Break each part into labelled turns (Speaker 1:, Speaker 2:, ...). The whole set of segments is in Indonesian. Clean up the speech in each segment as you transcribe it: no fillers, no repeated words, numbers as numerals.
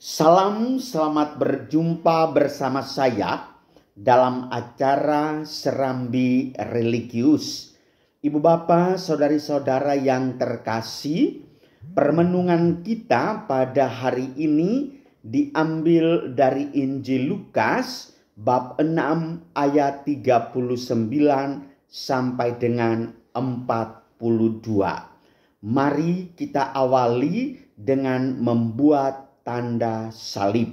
Speaker 1: Salam, selamat berjumpa bersama saya dalam acara Serambi Religius. Ibu bapak, saudari-saudara yang terkasih, permenungan kita pada hari ini diambil dari Injil Lukas bab 6 ayat 39 sampai dengan 42. Mari kita awali dengan membuat tanda salib.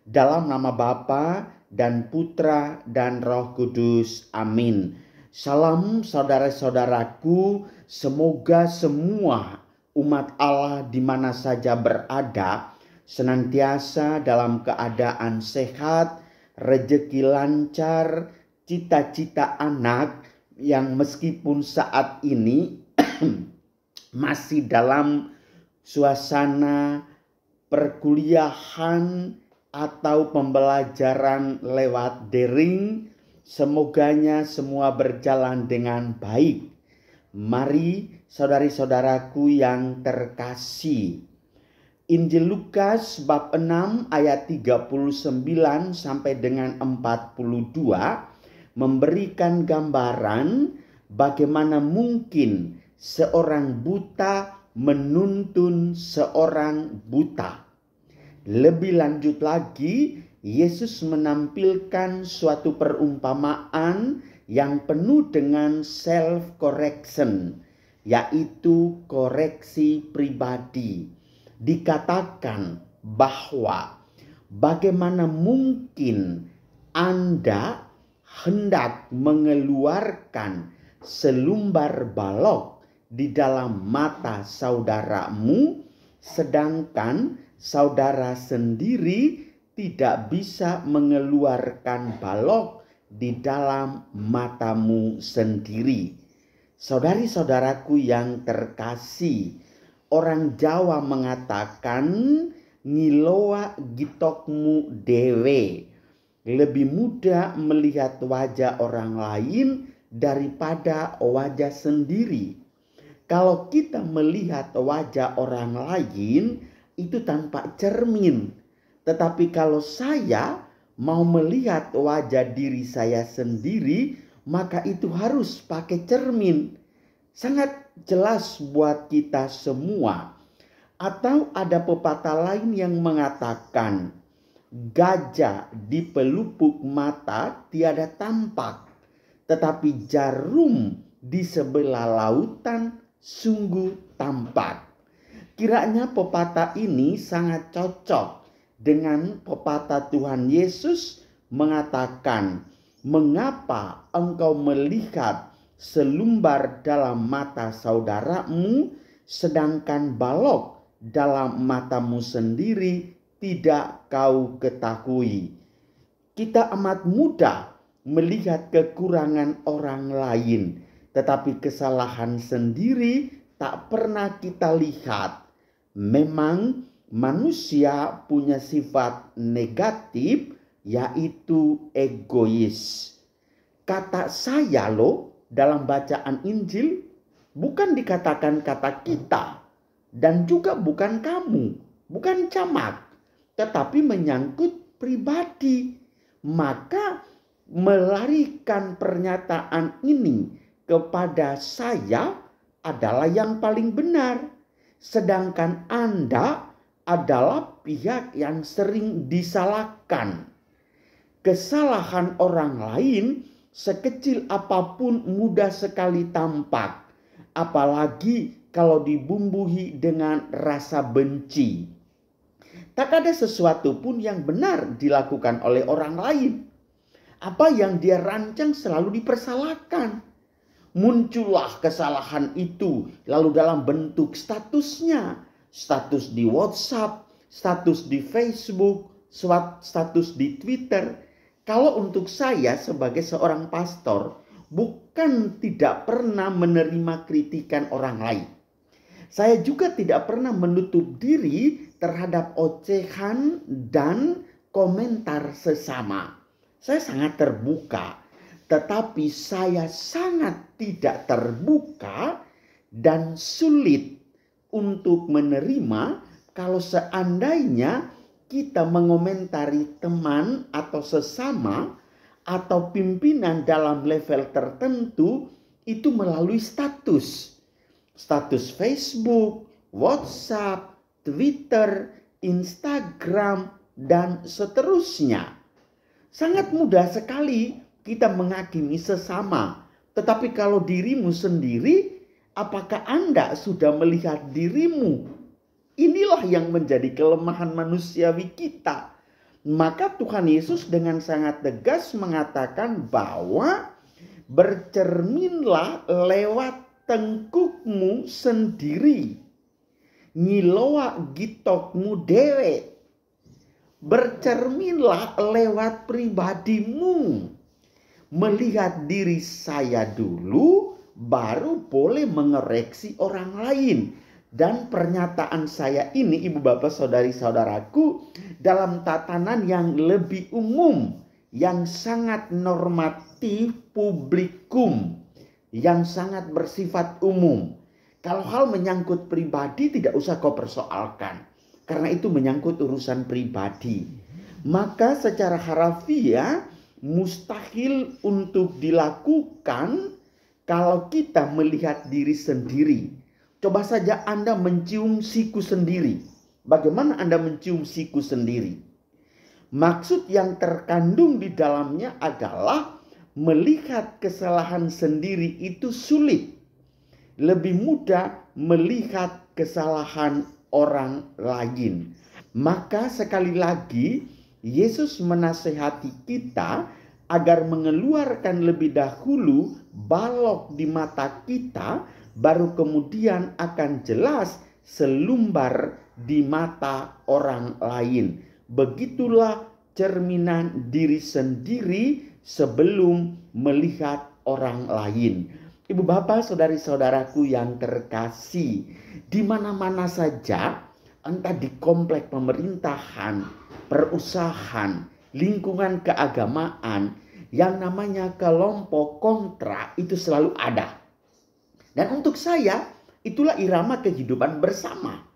Speaker 1: Dalam nama Bapa dan Putra dan Roh Kudus. Amin. Salam saudara-saudaraku, semoga semua umat Allah di mana saja berada senantiasa dalam keadaan sehat, rezeki lancar, cita-cita anak yang meskipun saat ini masih dalam suasana perkuliahan atau pembelajaran lewat daring, semoganya semua berjalan dengan baik. Mari saudari-saudaraku yang terkasih, Injil Lukas bab 6 ayat 39 sampai dengan 42 memberikan gambaran bagaimana mungkin seorang buta menuntun seorang buta. Lebih lanjut lagi, Yesus menampilkan suatu perumpamaan yang penuh dengan self correction, yaitu koreksi pribadi. Dikatakan bahwa bagaimana mungkin Anda hendak mengeluarkan selumbar balok di dalam mata saudaramu, sedangkan saudara sendiri tidak bisa mengeluarkan balok di dalam matamu sendiri. Saudari-saudaraku yang terkasih, orang Jawa mengatakan ngiloa gitokmu dewe. Lebih mudah melihat wajah orang lain daripada wajah sendiri. Kalau kita melihat wajah orang lain itu tanpa cermin. Tetapi kalau saya mau melihat wajah diri saya sendiri, maka itu harus pakai cermin. Sangat jelas buat kita semua. Atau ada pepatah lain yang mengatakan, gajah di pelupuk mata tiada tampak, tetapi jarum di sebelah lautan sungguh tampak. Kiranya pepatah ini sangat cocok dengan pepatah Tuhan Yesus mengatakan, mengapa engkau melihat selumbar dalam mata saudaramu, sedangkan balok dalam matamu sendiri tidak kau ketahui. Kita amat mudah melihat kekurangan orang lain, tetapi kesalahan sendiri tak pernah kita lihat. Memang manusia punya sifat negatif, yaitu egois. Kata saya loh dalam bacaan Injil bukan dikatakan kata kita, dan juga bukan kamu, bukan camat, tetapi menyangkut pribadi. Maka melarikan pernyataan ini kepada saya adalah yang paling benar. Sedangkan Anda adalah pihak yang sering disalahkan. Kesalahan orang lain sekecil apapun mudah sekali tampak. Apalagi kalau dibumbui dengan rasa benci. Tak ada sesuatu pun yang benar dilakukan oleh orang lain. Apa yang dia rancang selalu dipersalahkan. Muncullah kesalahan itu lalu dalam bentuk statusnya. Status di WhatsApp, status di Facebook, status di Twitter. Kalau untuk saya sebagai seorang pastor, bukan tidak pernah menerima kritikan orang lain. Saya juga tidak pernah menutup diri terhadap ocehan dan komentar sesama. Saya sangat terbuka. Tetapi saya sangat tidak terbuka dan sulit untuk menerima kalau seandainya kita mengomentari teman atau sesama atau pimpinan dalam level tertentu itu melalui status. Status Facebook, WhatsApp, Twitter, Instagram, dan seterusnya. Sangat mudah sekali kita menghakimi sesama. Tetapi kalau dirimu sendiri, apakah Anda sudah melihat dirimu? Inilah yang menjadi kelemahan manusiawi kita. Maka Tuhan Yesus dengan sangat tegas mengatakan bahwa bercerminlah lewat tengkukmu sendiri, ngiloa gitokmu dewe. Bercerminlah lewat pribadimu. Melihat diri saya dulu, baru boleh mengoreksi orang lain. Dan pernyataan saya ini, ibu bapak saudari-saudaraku, dalam tatanan yang lebih umum, yang sangat normatif publikum, yang sangat bersifat umum. Kalau hal menyangkut pribadi tidak usah kau persoalkan, karena itu menyangkut urusan pribadi. Maka secara harafiah mustahil untuk dilakukan kalau kita melihat diri sendiri. Coba saja Anda mencium siku sendiri. Bagaimana Anda mencium siku sendiri? Maksud yang terkandung di dalamnya adalah melihat kesalahan sendiri itu sulit. Lebih mudah melihat kesalahan orang lain. Maka sekali lagi Yesus menasehati kita agar mengeluarkan lebih dahulu balok di mata kita, baru kemudian akan jelas selumbar di mata orang lain. Begitulah cerminan diri sendiri sebelum melihat orang lain. Ibu bapak saudari-saudaraku yang terkasih, di mana-mana saja, entah di komplek pemerintahan, perusahaan, lingkungan keagamaan, yang namanya kelompok kontra itu selalu ada. Dan untuk saya, itulah irama kehidupan bersama.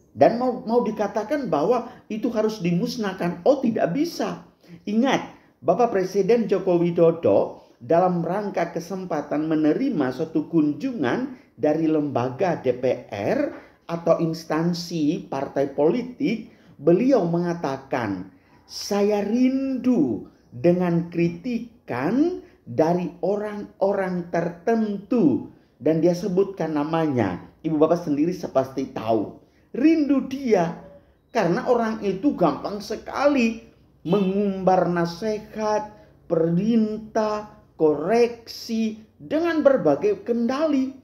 Speaker 1: Dan mau dikatakan bahwa itu harus dimusnahkan. Oh, tidak bisa. Ingat, Bapak Presiden Joko Widodo dalam rangka kesempatan menerima suatu kunjungan dari lembaga DPR atau instansi partai politik, beliau mengatakan, saya rindu dengan kritikan dari orang-orang tertentu. Dan dia sebutkan namanya. Ibu bapak sendiri pasti tahu. Rindu dia. Karena orang itu gampang sekali mengumbar nasihat, perintah, koreksi dengan berbagai kendali.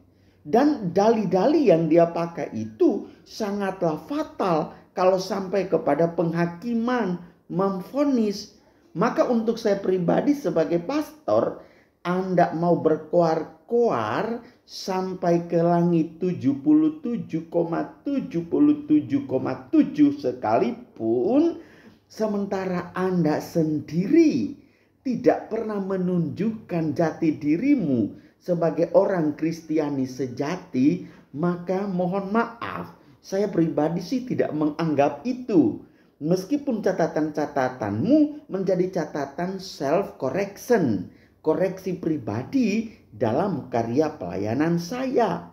Speaker 1: Dan dali-dali yang dia pakai itu sangatlah fatal kalau sampai kepada penghakiman, memvonis. Maka untuk saya pribadi sebagai pastor, Anda mau berkoar-koar sampai ke langit 77,77,7 sekalipun, sementara Anda sendiri tidak pernah menunjukkan jati dirimu sebagai orang Kristiani sejati, maka mohon maaf, saya pribadi sih tidak menganggap itu. Meskipun catatan-catatanmu menjadi catatan self-correction, koreksi pribadi dalam karya pelayanan saya.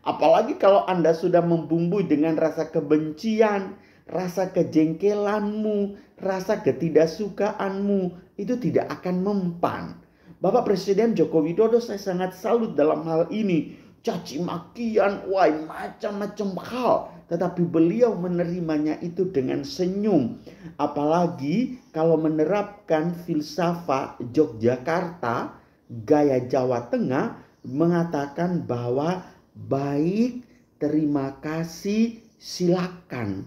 Speaker 1: Apalagi kalau Anda sudah membumbui dengan rasa kebencian, rasa kejengkelanmu, rasa ketidaksukaanmu, itu tidak akan mempan. Bapak Presiden Joko Widodo saya sangat salut dalam hal ini. Caci makian, macam-macam hal. Tetapi beliau menerimanya itu dengan senyum. Apalagi kalau menerapkan filsafat Yogyakarta, gaya Jawa Tengah, mengatakan bahwa baik, terima kasih, silakan.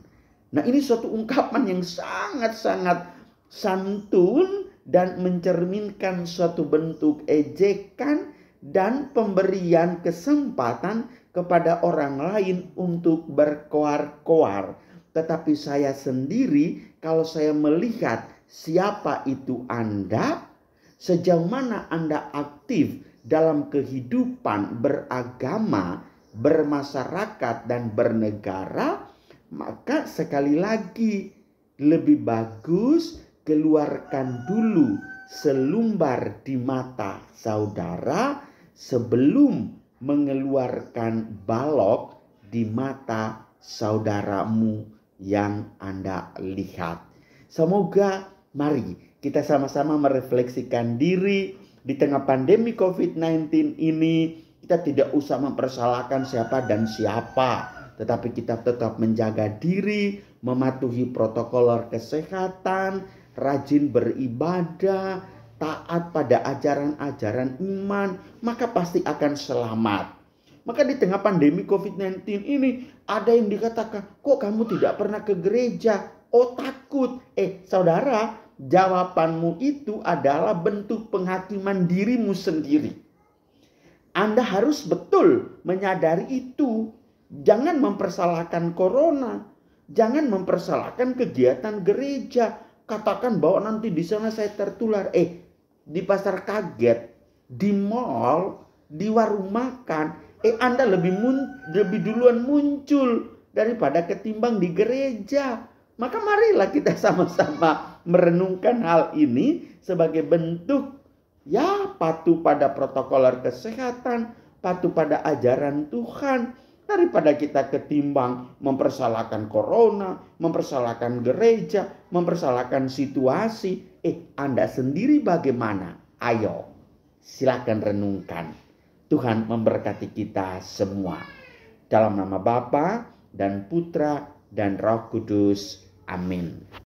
Speaker 1: Nah, ini suatu ungkapan yang sangat-sangat santun dan mencerminkan suatu bentuk ejekan dan pemberian kesempatan kepada orang lain untuk berkoar-koar. Tetapi saya sendiri, kalau saya melihat siapa itu Anda, sejauh mana Anda aktif dalam kehidupan beragama, bermasyarakat, dan bernegara, maka sekali lagi lebih bagus keluarkan dulu selumbar di mata saudara sebelum mengeluarkan balok di mata saudaramu yang Anda lihat. Semoga mari kita sama-sama merefleksikan diri di tengah pandemi COVID-19 ini. Kita tidak usah mempersalahkan siapa dan siapa, tetapi kita tetap menjaga diri, mematuhi protokol kesehatan, rajin beribadah, taat pada ajaran-ajaran iman, maka pasti akan selamat. Maka di tengah pandemi COVID-19 ini ada yang dikatakan, kok kamu tidak pernah ke gereja? Oh, takut. Saudara, jawabanmu itu adalah bentuk penghakiman dirimu sendiri. Anda harus betul menyadari itu. Jangan mempersalahkan corona. Jangan mempersalahkan kegiatan gereja. Katakan bahwa nanti di sana saya tertular. Di pasar kaget, di mall, di warung makan, Anda lebih duluan muncul daripada ketimbang di gereja. Maka marilah kita sama-sama merenungkan hal ini sebagai bentuk patuh pada protokol kesehatan, patuh pada ajaran Tuhan, daripada kita ketimbang mempersalahkan corona, mempersalahkan gereja, mempersalahkan situasi. Anda sendiri bagaimana? Ayo, silakan renungkan. Tuhan memberkati kita semua. Dalam nama Bapa dan Putra dan Roh Kudus. Amin.